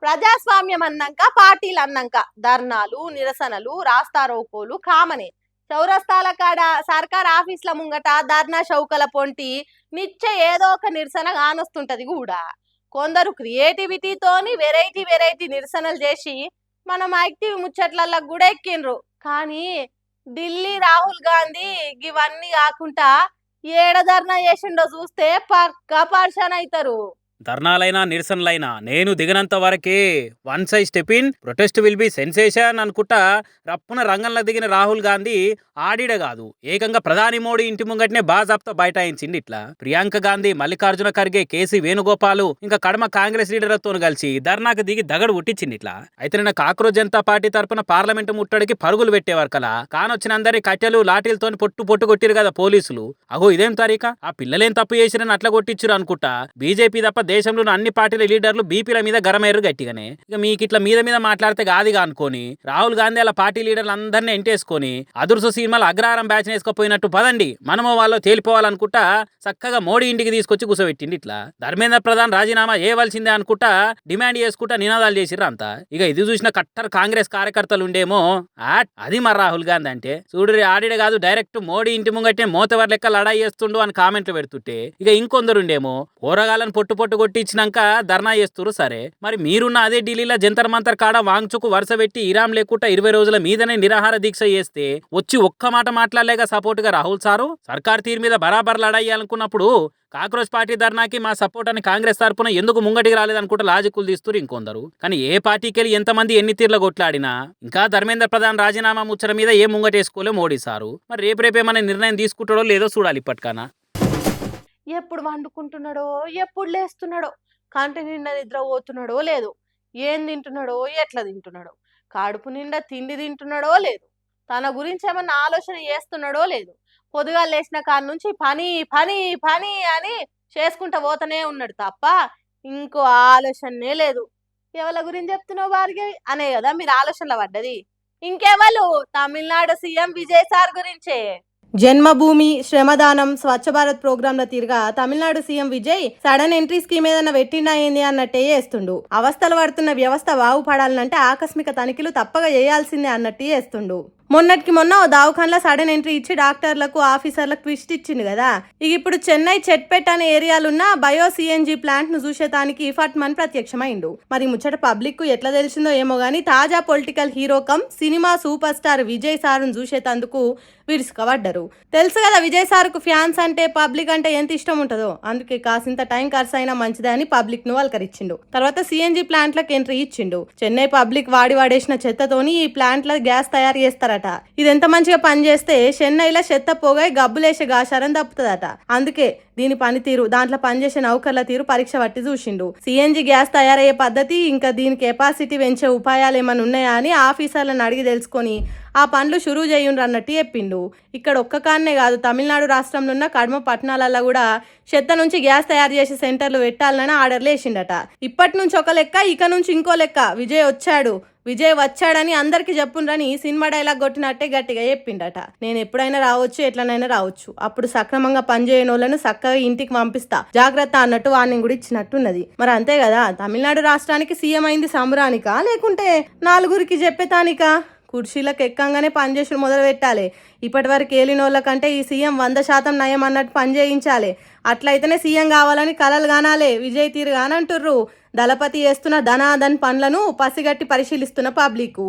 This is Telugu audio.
ప్రజాస్వామ్యం అన్నాక పార్టీలు అన్నాక ధర్నాలు నిరసనలు రాస్తారోకోలు కామనే. చౌరస్తాల కాడ సర్కార్ ఆఫీసుల ముంగట ధర్నా చౌకల పొంటి నిత్య ఏదో ఒక నిరసన కానొస్తుంటది కూడా. కొందరు క్రియేటివిటీతోని వెరైటీ వెరైటీ నిరసనలు చేసి మన యాక్టివ్ ముచ్చట్లల్లో కూడా ఎక్కిండ్రు. కానీ ఢిల్లీ రాహుల్ గాంధీ ఇవన్నీ కాకుండా ఏడ ధర్నా చేసిండో చూస్తే పక్కా పరిశాన్ అవుతారు. ధర్నాలైనా నిరసనలైనా నేను దిగినంత వరకే. One size step in protest will be sensation అనుకుంటా రప్పున రంగంలో దిగిన రాహుల్ గాంధీ ఆడిడ కాదు, ఏకంగా ప్రధాని మోడీ ఇంటి ముంగటనే బాజాప్తా బైఠాయించింది. ఇట్లా ప్రియాంక గాంధీ, మల్లికార్జున ఖర్గే, కేసీ వేణుగోపాల్ ఇంకా కడమ కాంగ్రెస్ లీడర్లతో కలిసి ధర్నాకు దిగి దగడు పుట్టించింది. ఇట్లా అయితే నిన్న కాక్రోజ్ జనతా పార్టీ తరపున పార్లమెంటు ముట్టడికి పరుగులు పెట్టేవారు కదా, కానొచ్చిన అందరి కట్టెలు లాఠీలతో పొట్టు కొట్టిరు కదా పోలీసులు. అగో ఇదేం తారీఖ, ఆ పిల్లలేం తప్పు చేసిరని అట్లా కొట్టించారు అనుకుంటా. బీజేపీ తప్ప దేశంలోని అన్ని పార్టీల లీడర్లు బీపీల మీద గరమయ్యారు గట్టిగానే. ఇక మీకు ఇట్లా మీద మాట్లాడితే గాదిగా అనుకోని రాహుల్ గాంధీ అలా పార్టీ లీడర్లు అందరినీ ఎంటేసుకొని అదుర్సు సినిమాలు అగ్రహారం బ్యాచ్ వేసుకపోయినట్టు పదండి మనమో వాళ్ళు తేలిపోవాలనుకుంటా చక్కగా మోడీ ఇంటికి తీసుకొచ్చి కూసబెట్టింది. ఇట్లా ధర్మేంద్ర ప్రధాన్ రాజీనామా చేయవలసిందే అనుకుంటా డిమాండ్ చేసుకుంటా నినాదాలు చేసిర్రు అంతా. ఇక ఇది చూసిన కట్టర్ కాంగ్రెస్ కార్యకర్తలు ఉండేమో అది మరి రాహుల్ గాంధీ అంటే చూడు ఆడిడే కాదు, డైరెక్ట్ మోడీ ఇంటి ముంగట్టే మోతవర్ లెక్క లడాయి చేస్తుండు అని కామెంట్లు పెడుతుంటే ఇక ఇంకొందరుండేమో పోరగాళ్ళని పొట్టు కొట్టించినాక ధర్నా చేస్తురు. సరే మరి మీరున్న అదే ఢిల్లీలో జంతర్ మంతర్ కాడ వాంగ్చుకు వరుస పెట్టి ఇరాం లేకుండా 20 రోజుల మీదనే నిరాహార దీక్ష చేస్తే వచ్చి ఒక్క మాట మాట్లాడలేక సపోర్ట్ గా రాహుల్ సారు సర్కార్ తీరు మీద బరాబర్ లడాయాలనుకున్నప్పుడు కాక్రోచ్ పార్టీ ధర్నాకి మా సపోర్ట్ అని కాంగ్రెస్ తరపున ఎందుకు ముంగటికి రాలేదనుకుంటే లాజికులు తీస్తున్నారు ఇంకొందరు. కానీ ఏ పార్టీకి వెళ్ళి ఎంతమంది ఎన్ని తీర్ల కొట్లాడినా ఇంకా ధర్మేంద్ర ప్రధాన్ రాజీనామా ముచ్చట మీద ఏ ముంగటేసుకోలే మోడీ సారు. మరి రేపేమన్నా నిర్ణయం తీసుకుంటాడో లేదో చూడాలి. ఇప్పటికన్నా ఎప్పుడు వండుకుంటున్నాడో ఎప్పుడు లేస్తున్నాడో, కంటి నిండా నిద్ర పోతున్నాడో లేదు, ఏం తింటున్నాడో ఎట్లా తింటున్నాడో, కడుపు నిండా తిండి తింటున్నాడో లేదు, తన గురించి ఏమన్నా ఆలోచన చేస్తున్నాడో లేదు. పొద్దుగా లేచిన కాడ నుంచి పని పని పని అని చేసుకుంటా పోతూనే ఉన్నాడు తప్ప ఇంకో ఆలోచనే లేదు. ఎవరి గురించి చెప్తున్నావు వారికి అనే కదా మీరు ఆలోచనలో పడ్డది. ఇంకెవరు? తమిళనాడు సీఎం విజయ్ సార్ గురించే. జన్మభూమి, శ్రమదానం, స్వచ్ఛ భారత్ ప్రోగ్రాంల తీరుగా Tamil Nadu CM Vijay sudden entry scheme ఏదన్నా పెట్టిండా ఏంది అన్నట్టే చేస్తుండు. అవస్థలు పడుతున్న వ్యవస్థ బాగుపడాలంటే ఆకస్మిక తనిఖీలు తప్పగా చేయాల్సిందే అన్నట్టు చేస్తుండు. మొన్నటికి మొన్న ఓ దావఖాన్లో సడన్ ఎంట్రీ ఇచ్చి డాక్టర్లకు ఆఫీసర్లకు ట్విస్ట్ ఇచ్చింది కదా. ఇక ఇప్పుడు చెన్నై చెట్పేట్ అనే ఏరియాలున్న బయో సిఎన్జి ప్లాంట్ ను చూసేటానికి ఫట్మన్ ప్రత్యక్షమైండు. మరి ముచ్చట పబ్లిక్ కు ఎట్లా తెలిసిందో ఏమో గానీ తాజా political hero come cinema super star Vijay సార్ను చూసేటందుకు విరుసుకబడ్డరు. తెలుసు కదా విజయ్ సార్కు ఫ్యాన్స్ అంటే పబ్లిక్ అంటే ఎంత ఇష్టం ఉంటుందో, అందుకే కాసింత టైం ఖర్చు అయినా మంచిదే అని పబ్లిక్ ను వల్కరించిండు. తర్వాత సిఎన్జి ప్లాంట్లకు ఎంట్రీ ఇచ్చిండు. చెన్నై పబ్లిక్ వాడేసిన చెత్తతోని ఈ ప్లాంట్ల గ్యాస్ తయారు చేస్తారట. ఇది ఎంత మంచిగా పనిచేస్తే చెన్నైలో చెత్త పోగా గబ్బులేసే గాశారం తప్పుతుందట. అందుకే దీని పనితీరు, దాంట్లో పనిచేసే నౌకర్ల తీరు పరీక్ష పట్టి చూసిండు. సిఎన్జి గ్యాస్ తయారయ్యే పద్ధతి ఇంకా దీని కెపాసిటీ పెంచే ఉపాయాలు ఏమైనా ఉన్నాయా అని ఆఫీసర్లను అడిగి తెలుసుకొని ఆ పనులు షురూ చేయుండ్రు అన్నట్టు చెప్పిండు. ఇక్కడ ఒక్క కాన్నే కాదు, తమిళనాడు రాష్ట్రంలో ఉన్న కడమ పట్టణాలలో కూడా చెత్త నుంచి గ్యాస్ తయారు చేసే సెంటర్లు పెట్టాలని ఆర్డర్లు వేసిండట. ఇప్పటి నుంచి ఒక లెక్క, ఇక నుంచి ఇంకో లెక్క. విజయ్ వచ్చాడని అందరికి చెప్పుండ్రని సినిమా డైలాగ్ కొట్టినట్టే గట్టిగా చెప్పిండట. నేను ఎప్పుడైనా రావచ్చు, ఎట్లనైనా రావచ్చు, అప్పుడు సక్రమంగా పనిచేయని వాళ్ళను చక్కగా ఇంటికి పంపిస్తా, జాగ్రత్త అన్నట్టు వార్నింగ్ కూడా ఇచ్చినట్టున్నది. మరి అంతే కదా, తమిళనాడు రాష్ట్రానికి సీఎం అయింది సంబరానికా లేకుంటే నలుగురికి చెప్పేతానికా? కుర్చీలకు ఎక్కంగానే పనిచేసి మొదలు పెట్టాలి. ఇప్పటి వరకు ఏలినోళ్ళ కంటే ఈ సీఎం 100% నయం అన్నట్టు పని చేయించాలి. అట్లయితేనే సీఎం కావాలని కలలు కానాలే, విజయ్ తీరు కానంటుర్రు. దళపతి చేస్తున్న ధనాదన్ పనులను పసిగట్టి పరిశీలిస్తున్న పబ్లిక్.